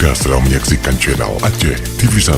Anda sedang menyaksikan channel Aceh TV 1.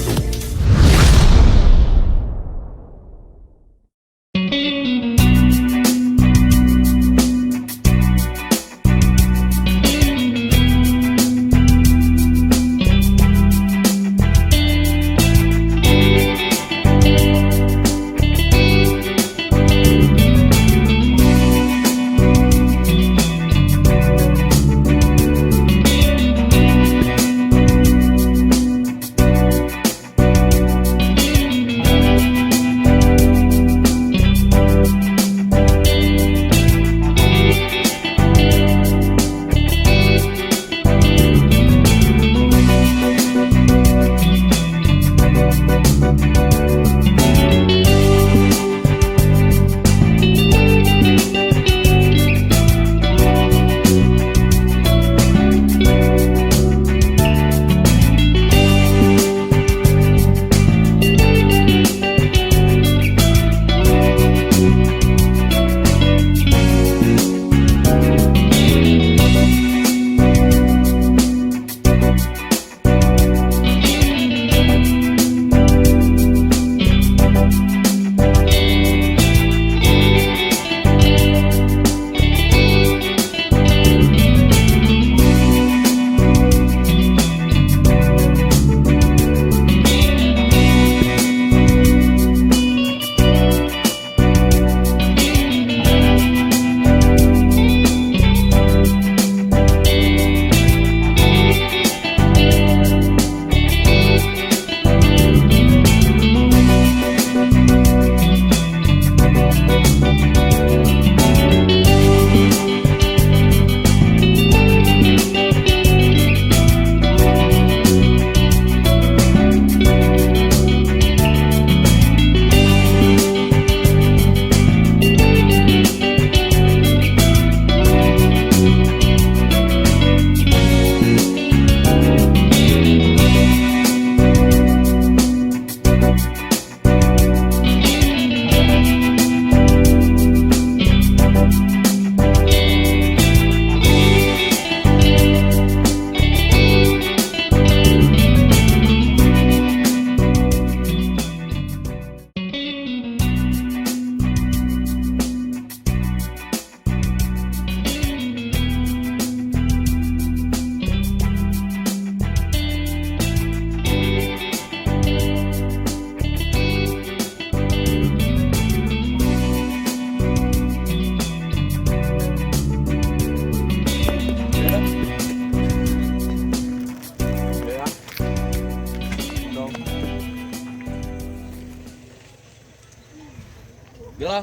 Bila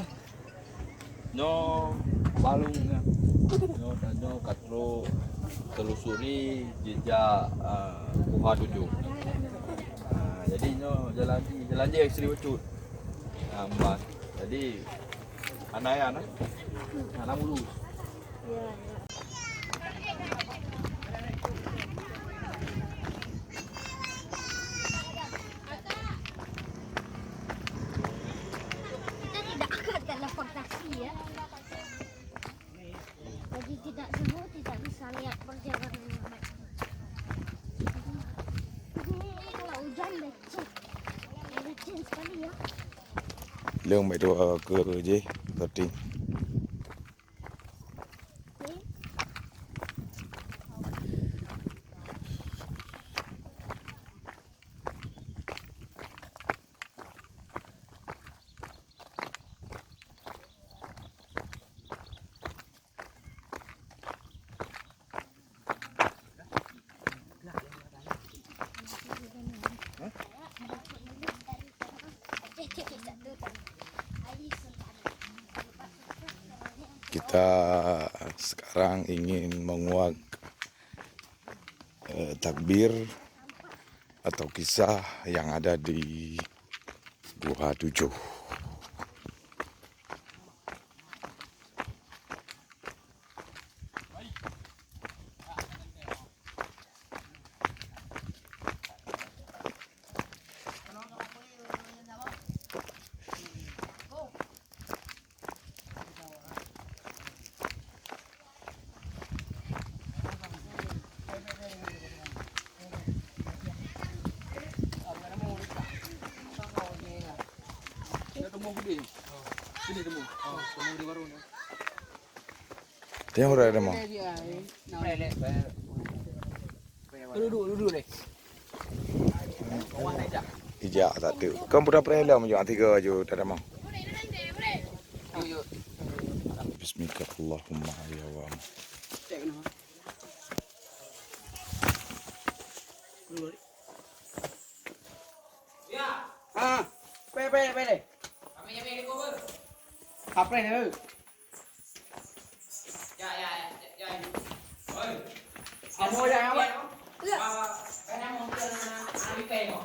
nyo balungnya nyo katro telusuri jejak Buha 7. Jadi nyo jalan je Sri Wecut. Mbak. Jadi anak mulus. Jadi tidak semua tidak bisa lihat perjalanan yang baik. Kalau hujan lecet, lecet sekali ya. Lương mày đồ cửa gì thật trình kita sekarang ingin menguak takbir atau kisah yang ada di Buha 7. Sini temu. Temu di warung. Tengok dah mau. Duduk deh. Kawan aja. Ijak tak tu. Kamu pura perela menjual 3 je tak ada mau. Yuk. Bismillahirrahmanirrahim. Ya Allah. Ya. Ah. Pele. Kami yang ini cover. Apa ni? Ya. Oi. Amo dah apa? Kena mau ke anak tengok.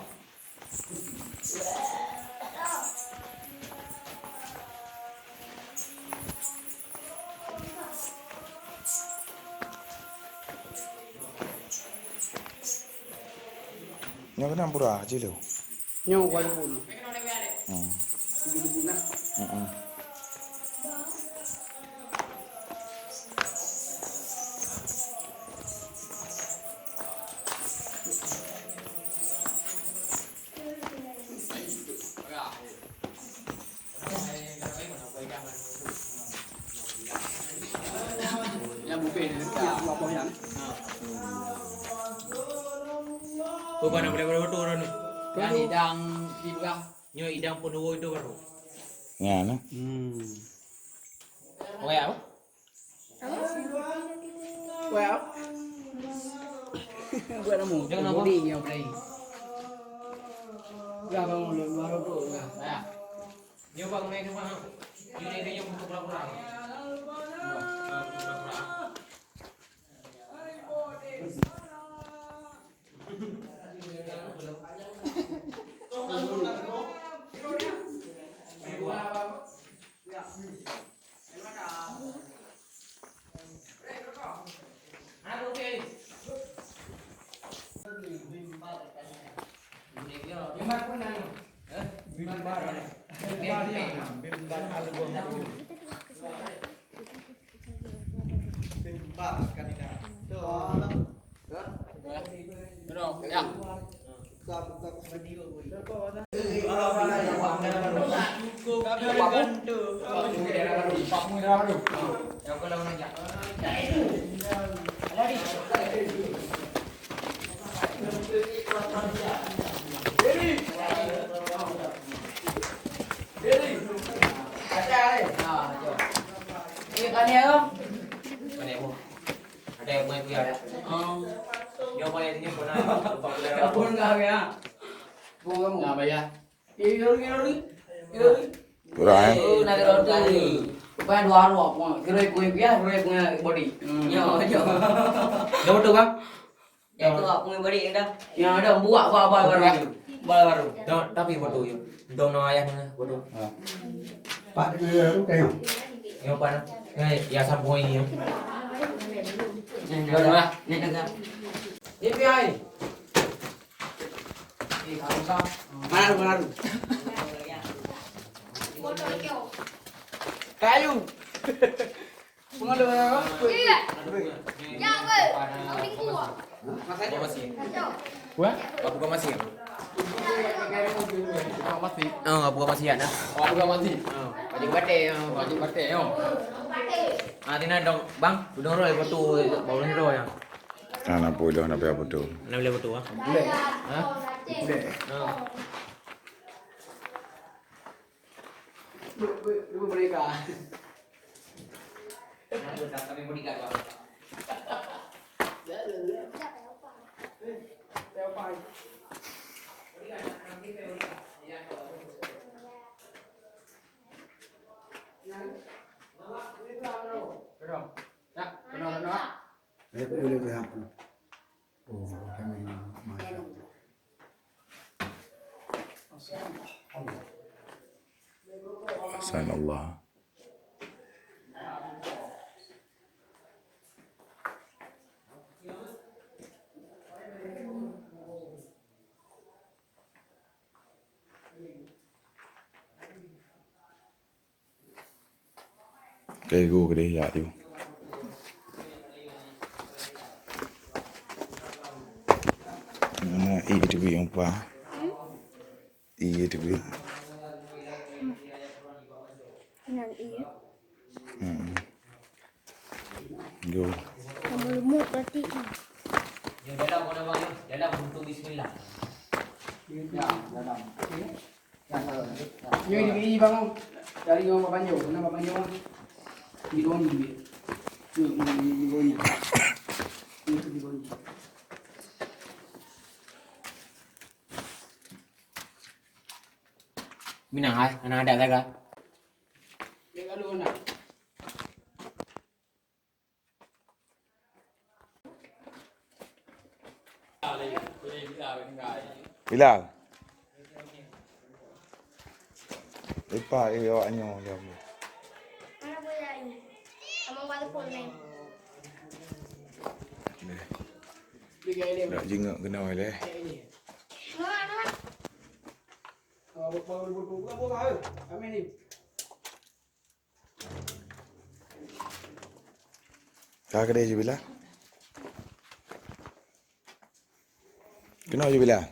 Yang kena pura je lu. Nyawa kuali pun. Hmm. Jadi guna. Hmm. Yang bukan ni tak apa yang. Bukan nak boleh betul orang ni. Yang hidang di belakang. Nyo idang Pondowo itu baru. Ngana. Okey apa? Well. Buat namu. Jangan apa? Body yang play. Ya bang baru tu ya. Ya. Nyo bang naik ke mana? Nyo naik dia untuk pura-pura. Ya. Ini kan ya kan? Mana bu? Ada yang main punya ada. Nyo boleh ini pun ada. Kapun enggak ya? Bunga kamu. Nah bayar. Ini. Pura eh. Oh, nak roti. Bukan dua ruang. Kira punya body. Nyo. Dah betul bang? Ya tu aku punya balik dah. Yang ada buat baru. Dah tapi betul yo. Dong no ayah ni betul. Pak dia tu tengok. Nyo pan. Ya sambung ini yo. Ni dah. Ni dah. Ni piai. Mana? Kayu. Pengalu apa? Iya. Jangan. Kau minggu ah. Apa masih? Wah? Apa bukan masih? Mati. Oh, bukan masih ada. Oh, bukan mati. Baju batik yo. Ah, tina dong, bang, dong roy betul bau ni roy. Ana boleh nak apa betul. Nak boleh betul ah. Boleh. Ha? Boleh. Oh. Dua mereka. Nak tak kami bodyguard bang. Boleh berhak. Oh, kami masya Sanallah. Cái gu cái đấy dạ đi. Nah, itu yang pa. Iya tu. Yo dalam mana bang yo? Dalam untuk bismillah. Ya, dalam. Yo ini bang. Dari yang Bapak Panjo, kenapa Bapak Panjo? Di Doni. Di Doni. Itu di Doni. Minang ay, anak ada lagi. Dia kalau nak. Bilal. Lepas awaknya dia. Mana boleh ini? Amang balik pun ni. Dak jengak kena oleh. Mana? Buka. Amin ni. Kau kedai je Bilal. Kena je Bilal.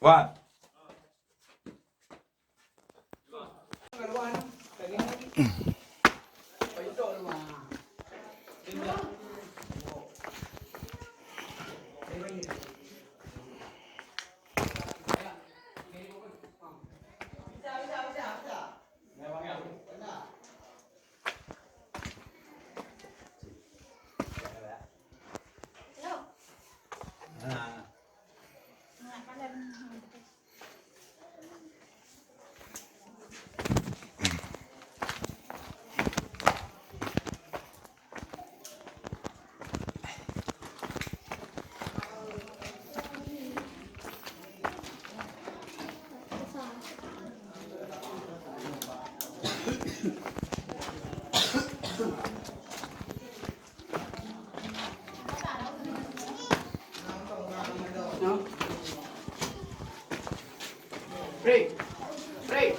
Wan. No. Break. Break.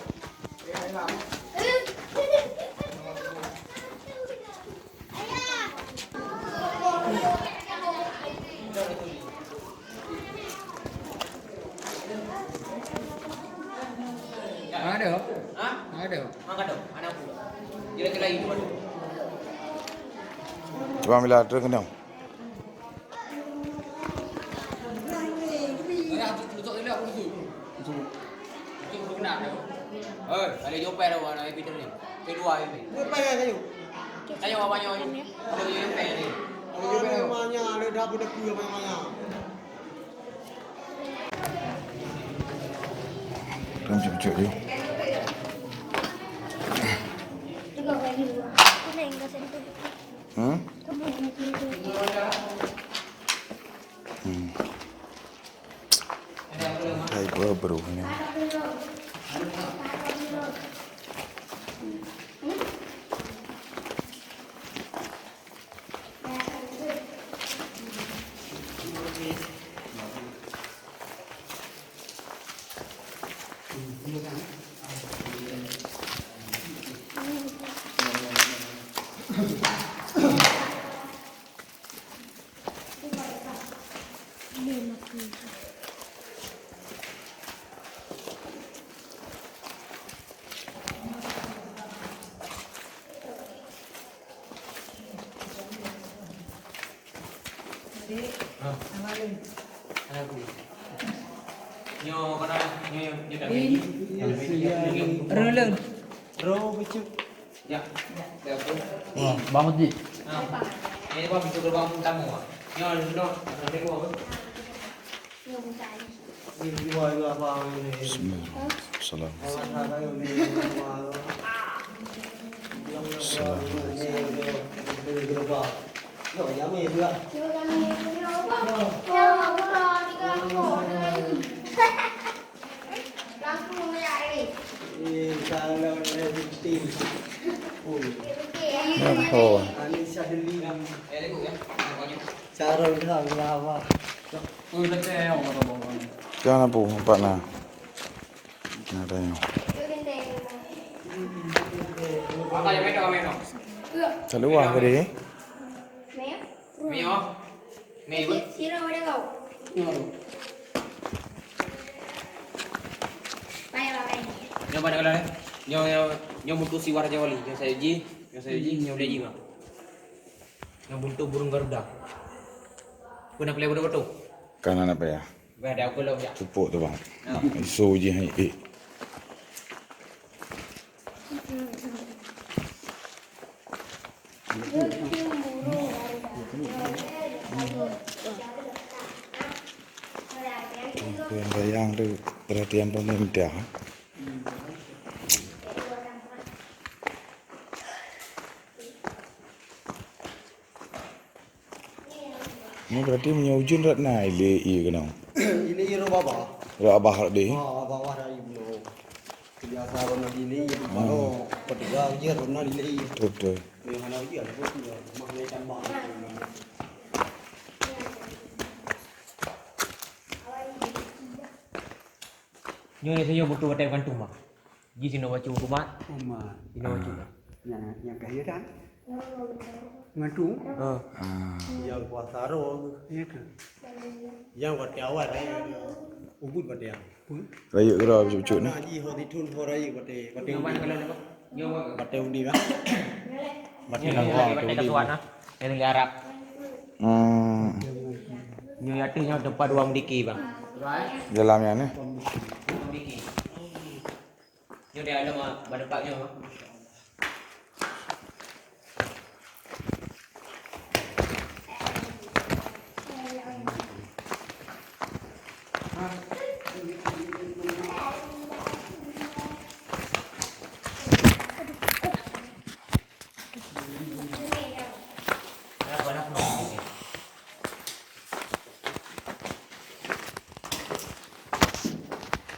Ada. Hah? Ada. Angkat dong, anakku. Kira-kira ini mana? Coba Bilal terus kena. Tutup dia aku tu. Tutup kena dia. Ada jumpa ada orang yang Peter ni. Kedua ini. Apa yang kayu? Tanya bapaknya ini. Ada jumpa ni. Namanya ada dapur dapur namanya. Tunjuk-tunjuk je. Tengok lagi dulu. Kena enggak sentuh. Kamu ini Hai bro ni. Anakku. Nyo kana nyo dah ni. Releng. Bro, bicuk. Ya. Wah, bangun di. Ini apa pintu gerbang tamu ah? Nyo no, ada gua apa? Ini dua apa ini? Bismillahirrahmanirrahim. Orang kayu ni. Ini gerobak. Yo, yang ni juga. Kalau ada tim. Oh. Ani sadeli. Ada gua ya. Pokoknya. Cara dah apa? Jangan apa empat lah. Ada yang. Apa yang main dong? Selalu ah ke dia. Main oh. Main pun. Sirap ada kau. Payah lah. Yang pada kalau yang buntu si Raja Wali, yang saya uji, yang udah jiwa. Yang buntu burung Garuda. Pernah play betul-betul? Kanan apa ya? Ada aku lo ya. Pupuk tu bang. Isu je hai. Yang tu perhatian pemerintah. Ini berarti punya ujung rat naik le i kena. Ini iro baba. Rak abah deh. Bawah dari ibu. Biasa orang ini baru ketiga dia orang ini. Betul. Yang mana dia ada pun maknanya tambah. Nyo ni saya buntu batai kantung bang. Ji sino baca rumah. Rumah. Sino baca. Yang kehadiran. Ngantung. Yang puasa ro. Ya ke? Yang buat awal ubud buat yang. Raya kera cucuk ni. Haji hodi tun horai buat Yang mana kalau ni? Nyo buat undi kan. batai kasuan ah. Yang negara Arab. Nyo ada nyo tempat dua mendiki bang. Dalamnya ni. Mendiki. Nyo dia ada mah pada pak nyo.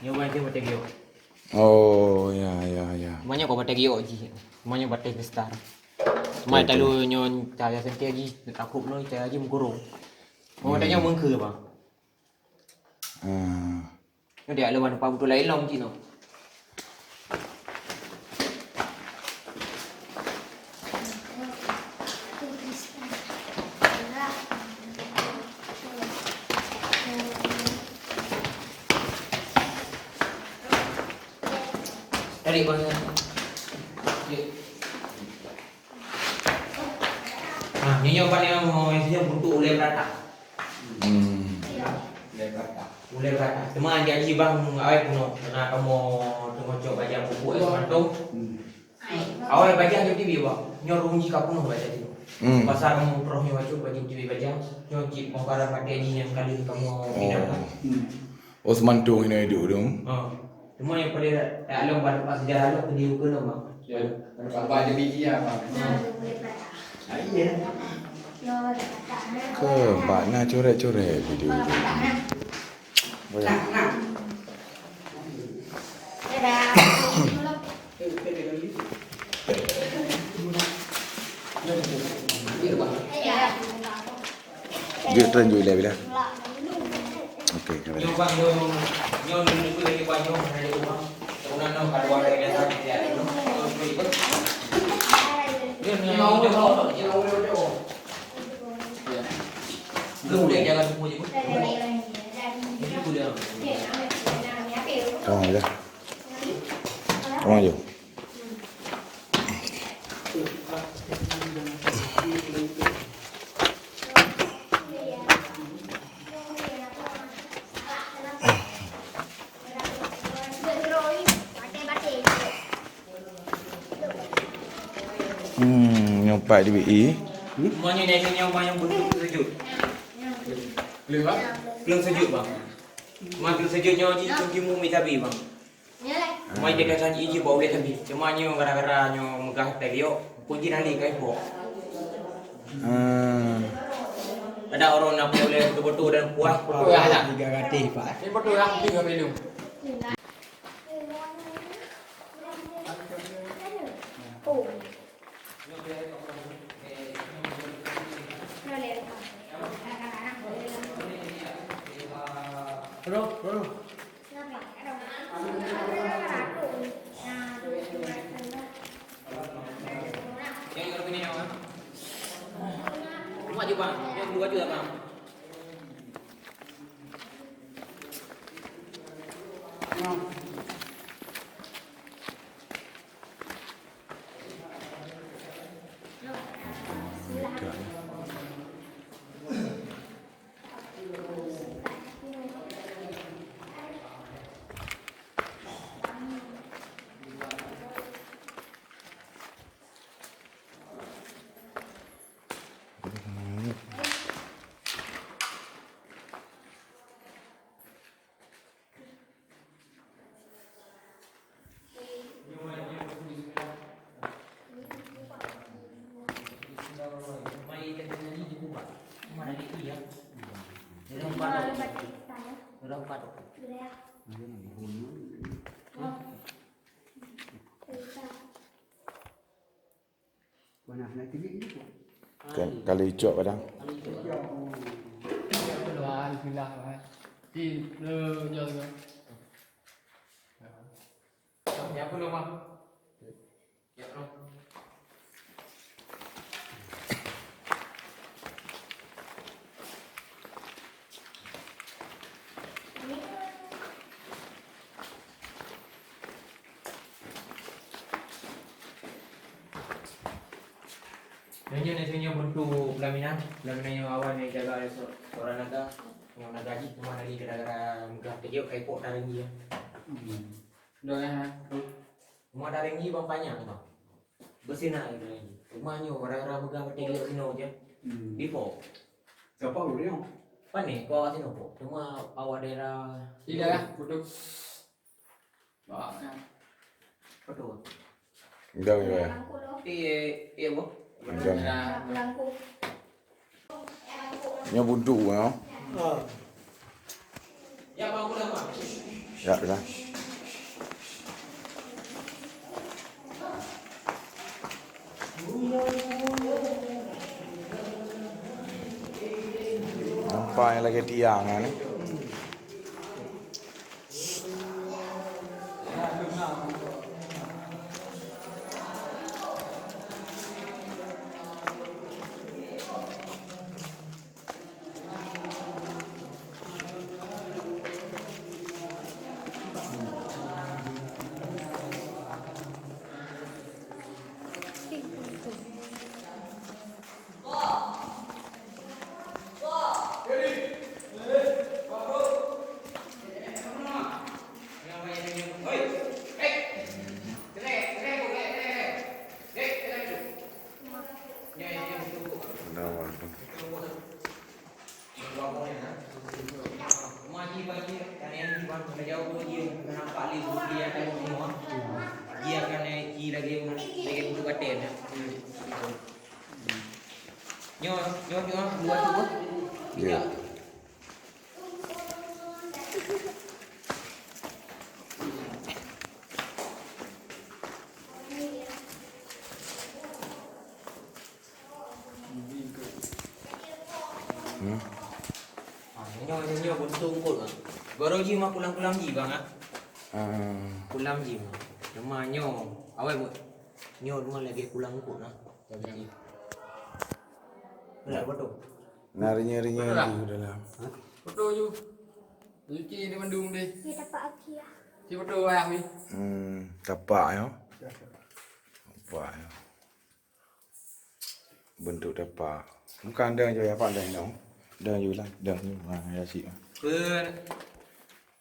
Nyoba dia batai giok. Oh ya. Semuanya kau batai giok je. Semuanya batai besar. Semua talu nyon cahaya sentia je. Takut no cahaya je mengkurung. Oh tanya mengke bang. Nyo dia lawan apa betul lain long je no. Dari bang. Nyo kan yang mau isinya buntu ulai berata. Ulai berata. Teman dia ji bang awak puno. Karena kamu tengok coba baca buku semantung. Awak baca di TV bang. Nyo rungi ka puno baca tu. Pasar kamu prohnya baca baca TV baca. Nyo cip mengkara pakai ni yang kali kamu pindah. Oh semantung ini hidup tu. Semua yang pada alam pada pas sejarah lo dia bukan bang. Apa ada biji apa? Ke makna coret-coret video tu. Boleh. Dia tunjuk lah bila. Okey, kena. Nyo bang nyo ni lagi banyak dari rumah. Kemudian no kalau ada yang tak dia no. Dia mau Lu dia jangan semua je. Ini boleh. Kamu aja. Kamu aja. Nyompat di BI. Semuanya naik yang banyak bentuk sejut. Belum sejut bang. Makin sejutnya ji cungki mumi tabi bang. Mai dekat sanji ji bau dia tabi. Semuanya gara-gara nyo megah tegio kunci nali kai bo. Ada orang nak boleh betul-betul dan puas betul lah. 3 kati pak. Ini betul lah 3 minum. je bang. Yang dulu baju tak bang? Mai tengah ni je buat. Mana ni ya? Dia Kalau empat. baca kita ya. Dia empat. Bila ya. Cerita. Mana nak tilik ni? Kali icok padang. Doa bismillah lah. Di le nyo tengok. Ya apa lu bang? Ya bro. Sebenarnya bentuk pelaminan yang awal ni jaga seorang naga yang naga haji cuma dari gara-gara megah dia kayak pok dari dia. Dah ya. Cuma dari ni bang banyak tu. Bersinar itu lagi. Cuma nyo gara-gara megah dia sino je. Before. Siapa dia? Pani kau sino pok. Cuma awal daerah Tidak lah, bodoh. Bawa kan. betul. Dah ya. Langku lo. Bo. Dah. Langku. Nya buduk ah. Ya bang udah bang. Ya dah. Nampak yang lagi tiang ni. Bagi kalian di bawah jauh dia nampak li dia akan semua. Dia akan lagi untuk katen. Nyo dua tu. Ya. Nyo buntung kot. Baru ji mah pulang ji bang ah. Pulang ji mah. Cuma nyo awal buat. Nyo rumah lagi pulang kot nah. Jadi. Benar betul. Narinya di dalam. Bodoh ju. Suci di mendung deh. Kita pak aki ya. Si bodoh ayah ni. Tapak ya. Tapak ya. Bentuk tapak. Bukan ada je yang pandai dong. Dah je lah. Dah je. Ya sih. Ber.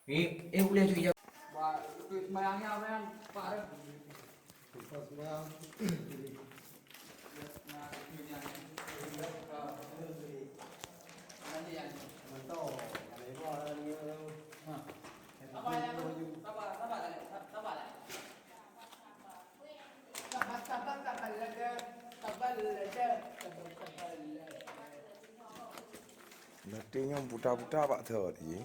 Ni boleh cuci jauh. Wah, tu semayangnya apa kan? Pak ada. Latihnya buta-buta pak tu tadi.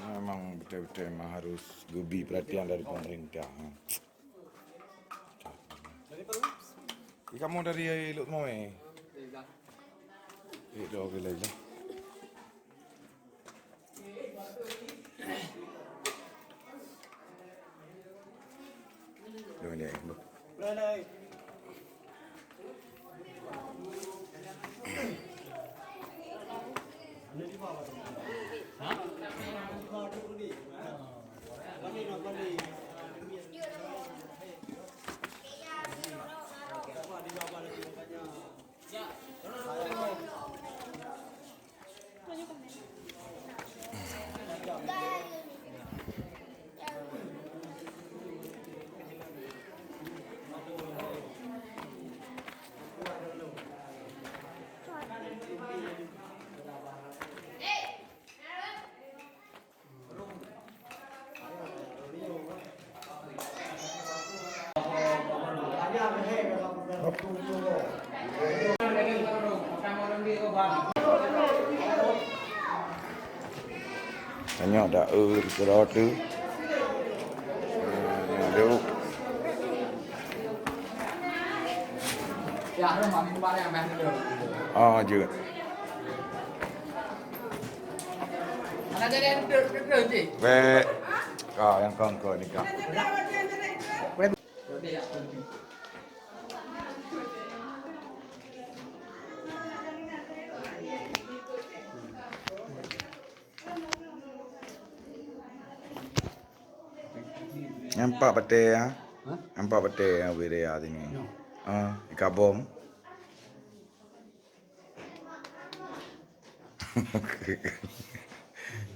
Memang betul-betul memang harus lebih perhatian dari pemerintah. Kamu dari Luk Moe? Itu okey lagi. Dua ni. Tanya dah kira tu. Dia Ya, ada mami kemarin yang main dulu. je. Mana jadi dulu je. Baik. Yang kau ni kau. Berarti ya. Nampak betul ya? Nampak betul yang video sini. Ikan bom.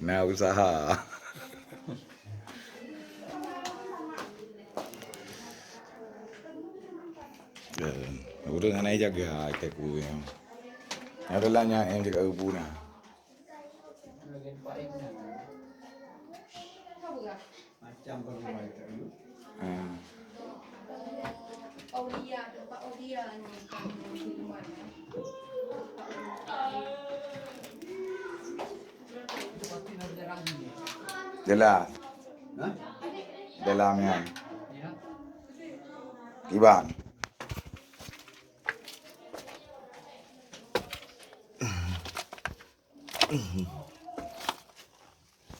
Nak usaha. Udah nak jaga ikan ku yang. Ada lah yang jaga ibu nah. Macam berubah itu. Aulia, tempat Aulia ni di mana? Jelas. Dalam yang. Iban.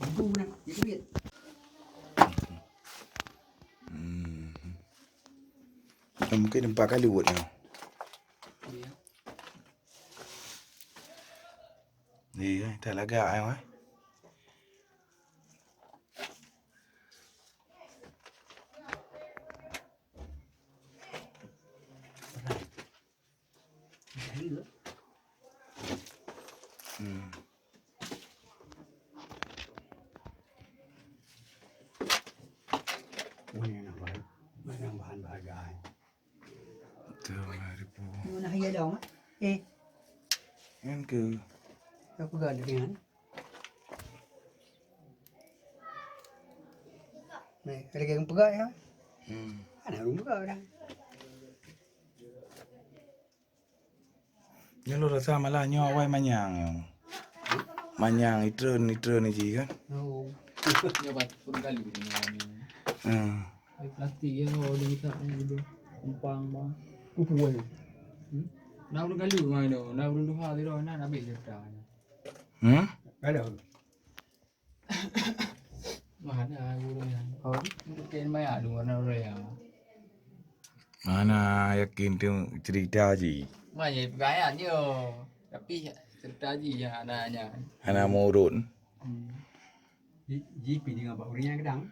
Ibu nak, dia duit. Mungkin 4 kali buat ni. Ni tak lagak ai. Punya nak bahan, mana bahan bahagian. Tu ribu. Mana haya dong? Kan ke? Aku gak ada dengan. Nih, ada yang pegang ya? Ada rumah pegang dah. Ya lo rasa malah nyawai manyang. Manyang itren ni ji kan. Oh. Ya bat pun kali ni. Plastik ya kalau kita ni gitu. Umpang mah. Kupuan. Nak udah kali mai dah. Nak udah 2 hari dah nak habis dah. Ada. Mana aku ni. Oh, mungkin mai ada warna raya. Mana yakin tu cerita ji. Mai gaya je. Tapi cerita je ya anaknya. Anak murun. GP dengan Pak Urinya kedang.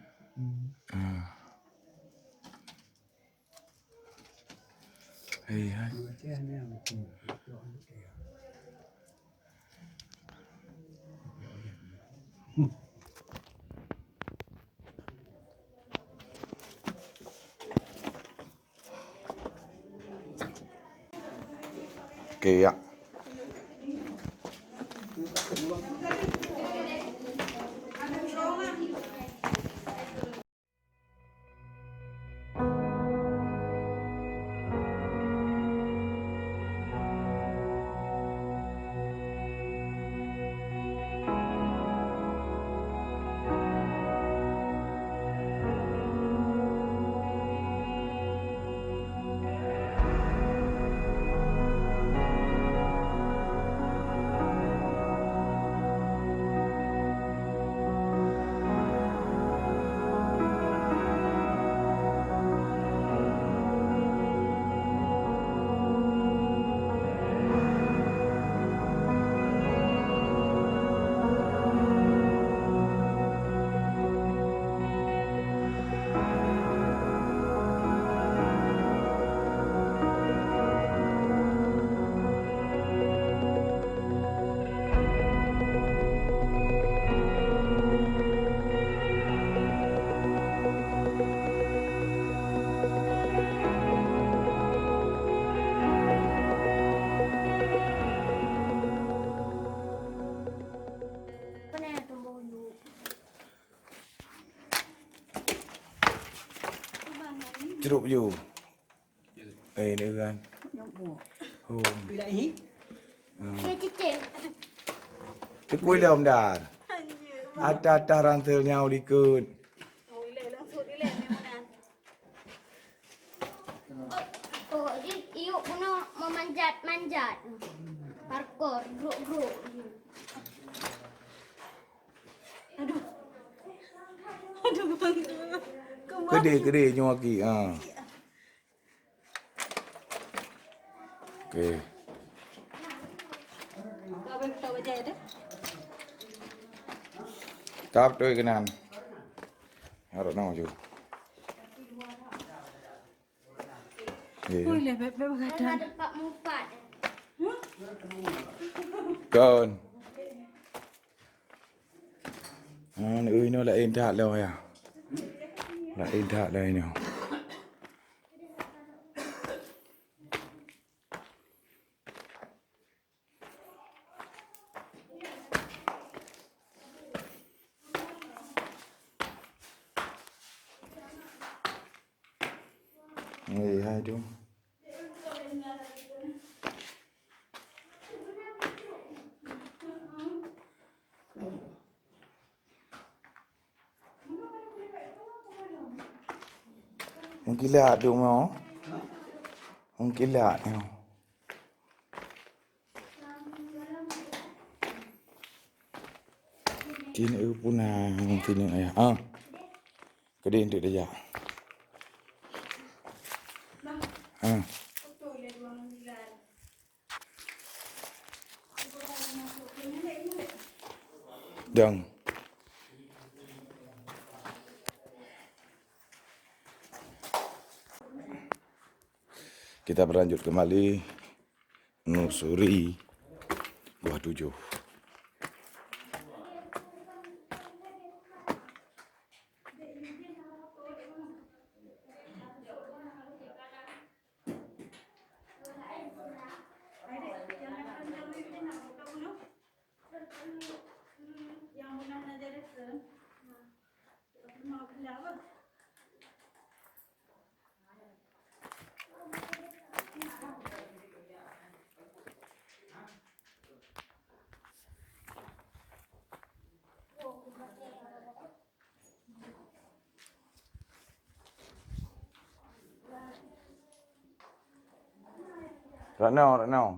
Hei hai. Okay ya. cerup je. Dia kan. Oh. Bila ini? Dia cicil. Tekui dah dah. Ada rantelnya ulikut. Oh, dia iuk punya memanjat-manjat. Parkour, grup-grup. Kedai nyuaki. Okey. Tap tu kenan. Harap nak je. Boleh, ada 4 Con. Nó lại in thạ rồi à? Lại in thạ đây nào. Người hai đúng. Ang kila do mo. Ang kila no. Kini puna kini ayah. Kedin tu dia. Dan kita berlanjut kembali menelusuri Gua 7.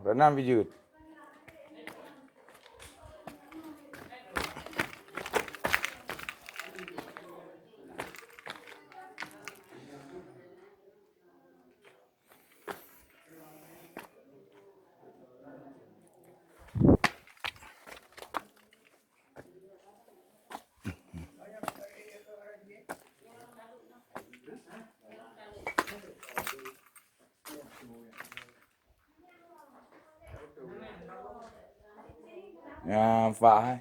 Renang bijut. Phải.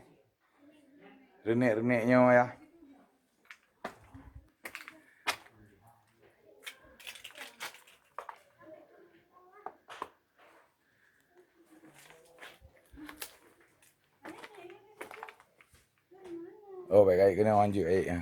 Renek nhau ya. Oh, vậy cái nào anh chịu ấy à?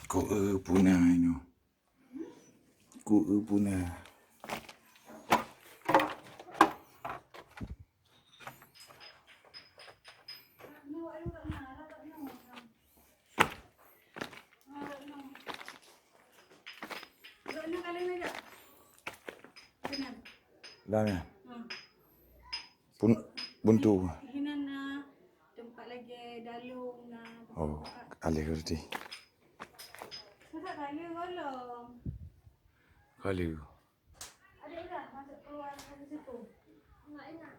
Cô Puna nó. Cô Puna. Dah ni. Buntu. Hinan na tempat lagi dalung na. Oh, alih kerti. Masa kali golong. Kali. Ada dah masuk keluar dari situ. Enggak enak.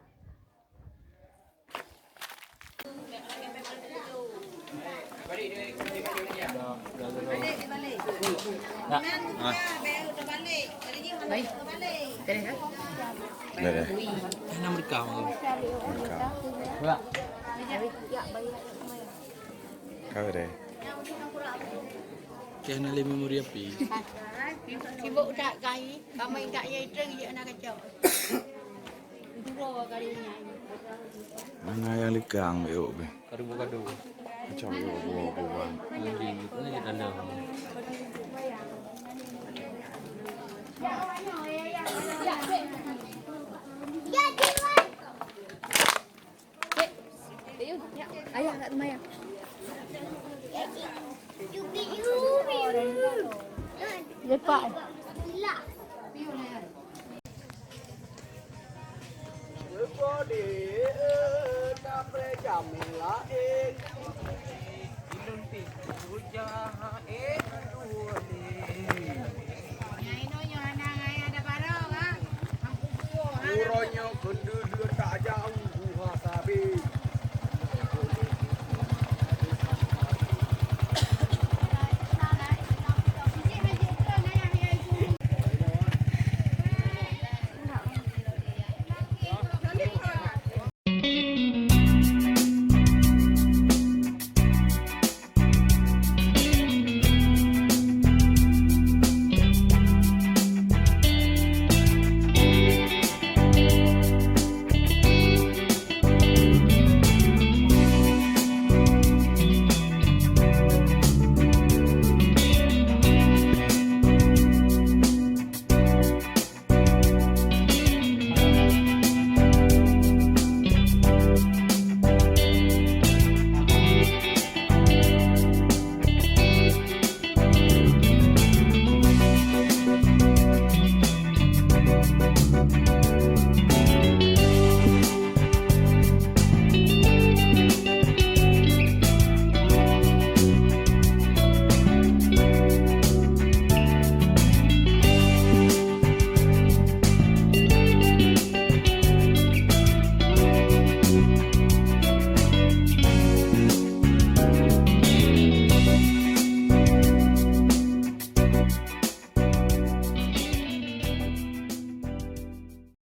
Balik dia balik dia. Dah dah. Nama mereka. Kau dah. Kena le memori api. Sibuk tak kai, kami tak ye treng je nak kacau. Dua kali ni. Mana yang lekang yuk be? Kado-kado. Macam yuk buah-buah. Ini kita dah. Ayah kat rumah ya. Lepak. Uronyo kun